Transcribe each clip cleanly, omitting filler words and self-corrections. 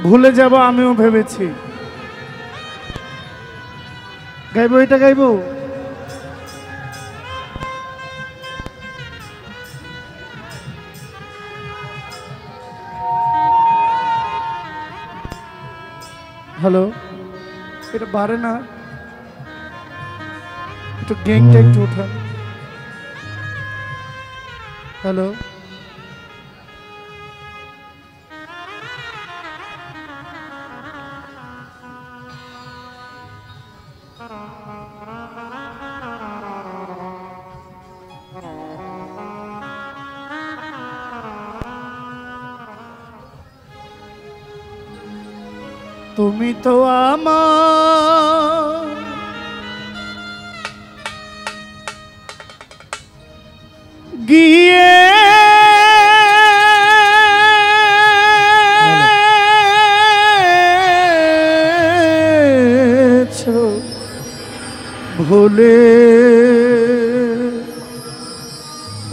ভুলে যাব আমিও ভেবেছি। গাইবো, এটা গাইবো। হ্যালো, এটা বাড়ে না, একটু গেংটা একটু উঠান। হ্যালো, তুমি তো আমার গিয়েছো ভুলে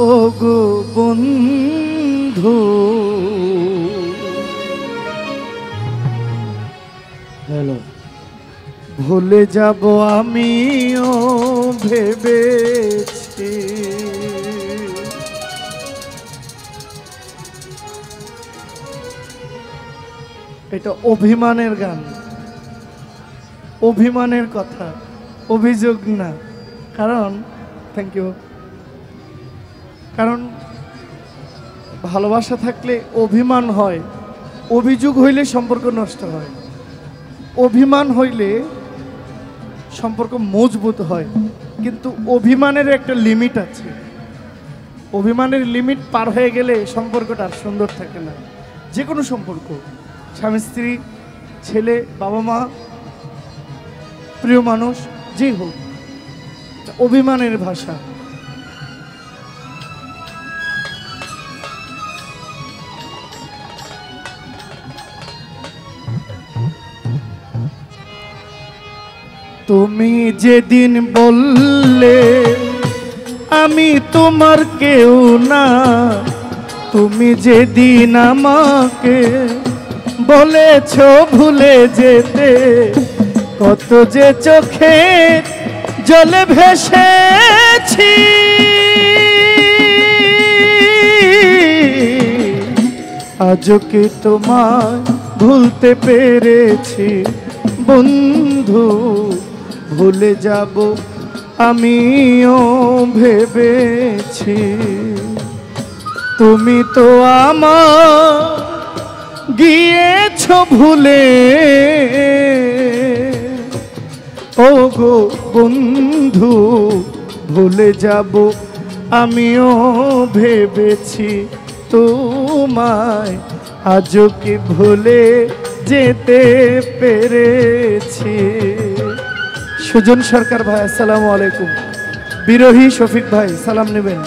ও গো বন্ধু। হ্যালো, ভুলে যাব আমিও ভেবেছি। এটা অভিমানের গান, অভিমানের কথা, অভিযোগ না। কারণ থ্যাংক ইউ, কারণ ভালোবাসা থাকলে অভিমান হয়, অভিযোগ হইলে সম্পর্ক নষ্ট হয়, অভিমান হইলে সম্পর্ক মজবুত হয়। কিন্তু অভিমানের একটা লিমিট আছে, অভিমানের লিমিট পার হয়ে গেলে সম্পর্কটা আর সুন্দর থাকে না। যে কোনো সম্পর্ক, স্বামী স্ত্রী, ছেলে বাবা মা, প্রিয় মানুষ, যেই হোক, অভিমানের ভাষা। তুমি যেদিন বললে আমি তোমার কেউ না, তুমি যেদিন আমাকে বলেছ ভুলে যেতে, কত যে চোখে জলে ভেসেছি, আজও কি তোমায় ভুলতে পেরেছি বন্ধু। ভুলে যাব আমিও ভেবেছি, তুমি তো আমার গিয়েছ ভুলে ও গো বন্ধু। ভুলে যাব আমিও ভেবেছি তোমায়, আজও কি ভুলে যেতে পেরেছি। সুজন সরকার ভাই আসসালামু আলাইকুম। বিরোহী শফিক ভাই সালাম নেবেন।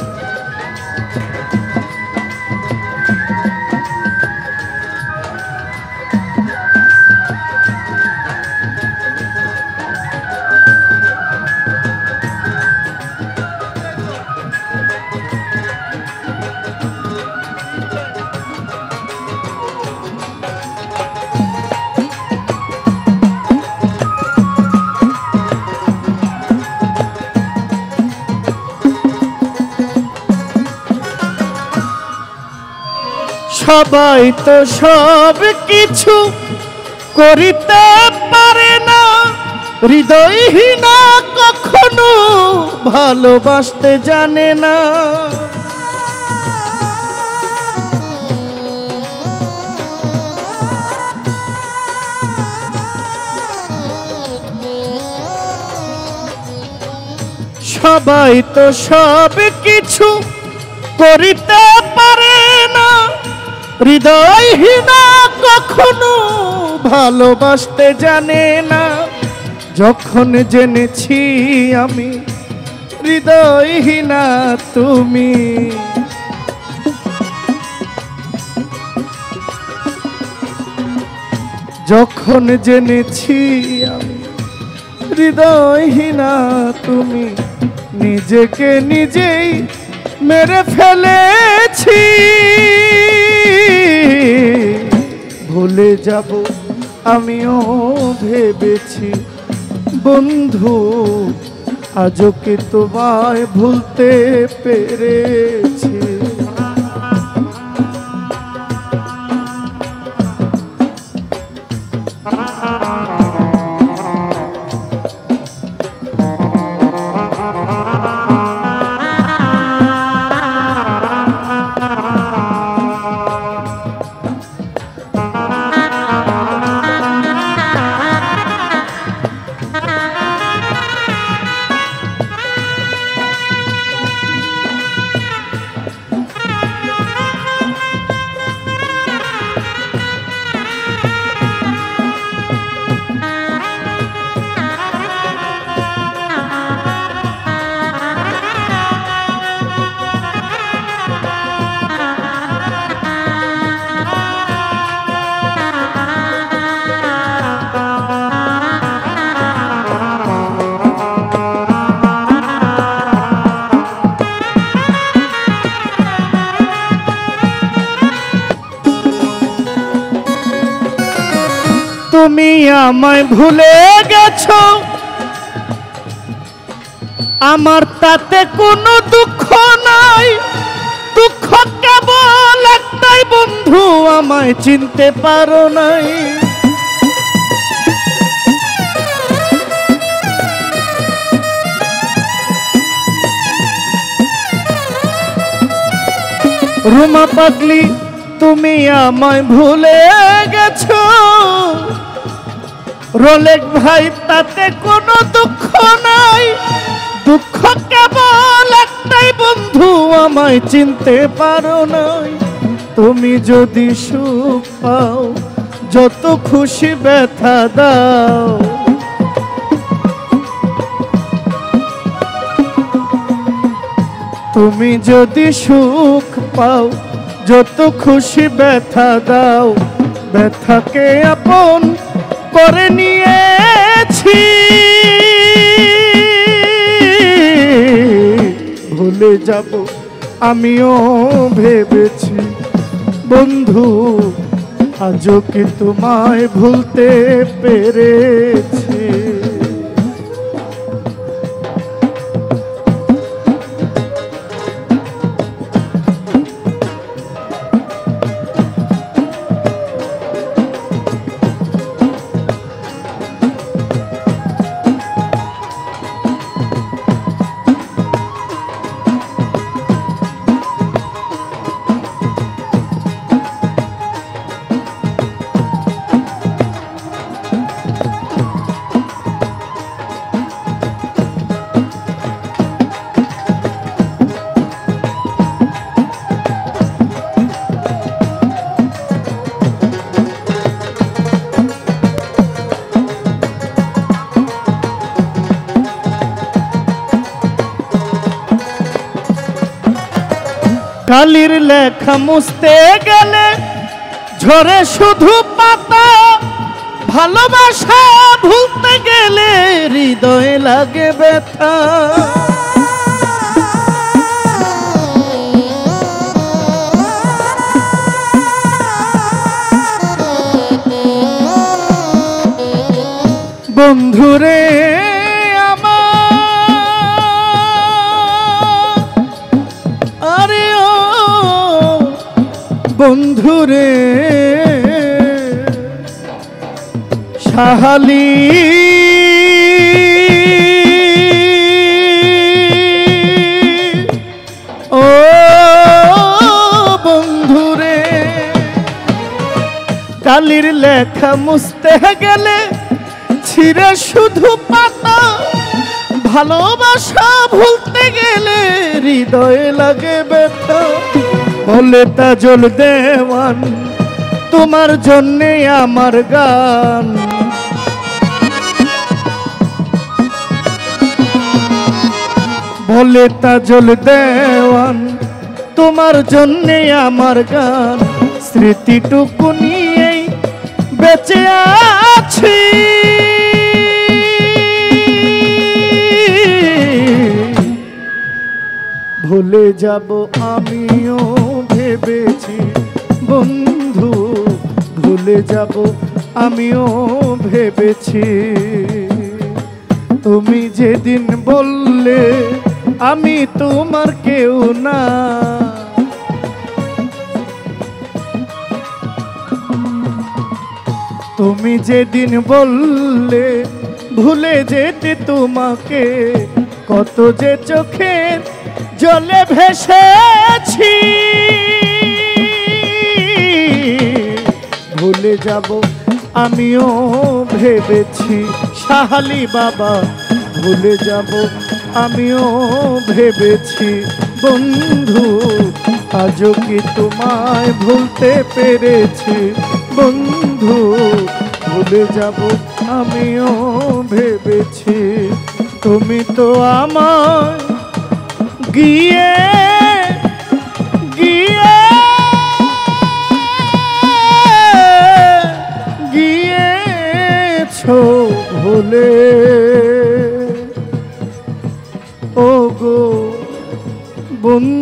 সবাই তো সব কিছু করিতে পারে না, হৃদয়হীনা কখনো ভালোবাসতে জানে না। সবাই তো সব কিছু করিতে পারে না, হৃদয়হীনা কখনো ভালোবাসতে জানে না। যখন জেনেছি আমি হৃদয়হীনা তুমি, যখন জেনেছি আমি হৃদয়হীনা তুমি, নিজেকে নিজেই মেরে ফেলেছি। ভুলে যাব আমিও ভেবেছি বন্ধু আজও কি তোমায় ভুলতে পেরেছি। তুমি আমায় ভুলে গেছো, আমার তাতে কোনো দুঃখ নাই। দুঃখ কেবল একটাই বন্ধু, আমায় চিনতে পারো নাই। রুমা পাগলি তুমি আমায় ভুলে গেছো, রোলেক ভাই তাতে কোনো দুঃখ নাই। দুঃখ কেবল একটাই বন্ধু, আমায় চিনতে পারো নাই। তুমি যদি সুখ পাও যত খুশি ব্যথা দাও, তুমি যদি সুখ পাও যত খুশি ব্যথা দাও। ব্যথাকে আপন করে নিয়েছি, ভুলে যাব আমিও ভেবেছি বন্ধু আজও কি তোমায় ভুলতে পেরেছি। কালির লেখা মুছতে গেলে ঝরে শুধু পাতা, ভালোবাসা ভুলতে গেলে হৃদয়ে লাগে ব্যথা। বন্ধুরে বন্ধুরে সাহালি ও বন্ধুরে, কালির লেখা মুছতে গেলে ছিঁড়ে শুধু পাতা, ভালোবাসা ভুলতে গেলে হৃদয়ে লাগে ব্যথা। বলে তাজল দেওয়ান তোমার জন্যে আমার গান, বলে তাজল দেওয়ান তোমার জন্যে আমার গান। স্মৃতিটুকু নিয়েই বেঁচে আছি, ভুলে যাব আমিও ভেবেছি বন্ধু ভুলে ভুলে যাব আমিও ভেবেছি। তুমি যেদিন বললে আমি তোমার কেউ না, তুমি যেদিন বললে ভুলে যেতে তোমাকে, কত যে চোখের জলে ভেসেছি। ভুলে যাব আমিও ভেবেছি, সাহালি বাবা ভুলে যাব আমিও ভেবেছি। বন্ধু আজও কি তোমায় ভুলতে পেরেছি, বন্ধু ভুলে যাব আমিও ভেবেছি। তুমি তো আমায় গিয়ে গিয়ে গিয়েছো ভুলে, ও গো বন্ধু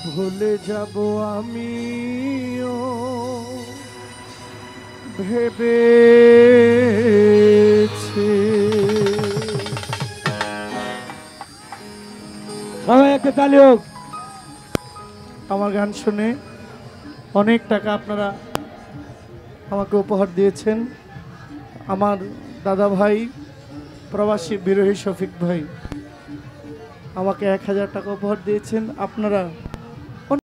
ভুলে যাব আমিও ভেবেছি। একটা তালি হোক। আমার গান শুনে অনেক টাকা আপনারা আমাকে উপহার দিয়েছেন। আমার দাদা ভাই প্রবাসী বিরোহী শফিক ভাই আমাকে 1000 টাকা উপহার দিয়েছেন। আপনারা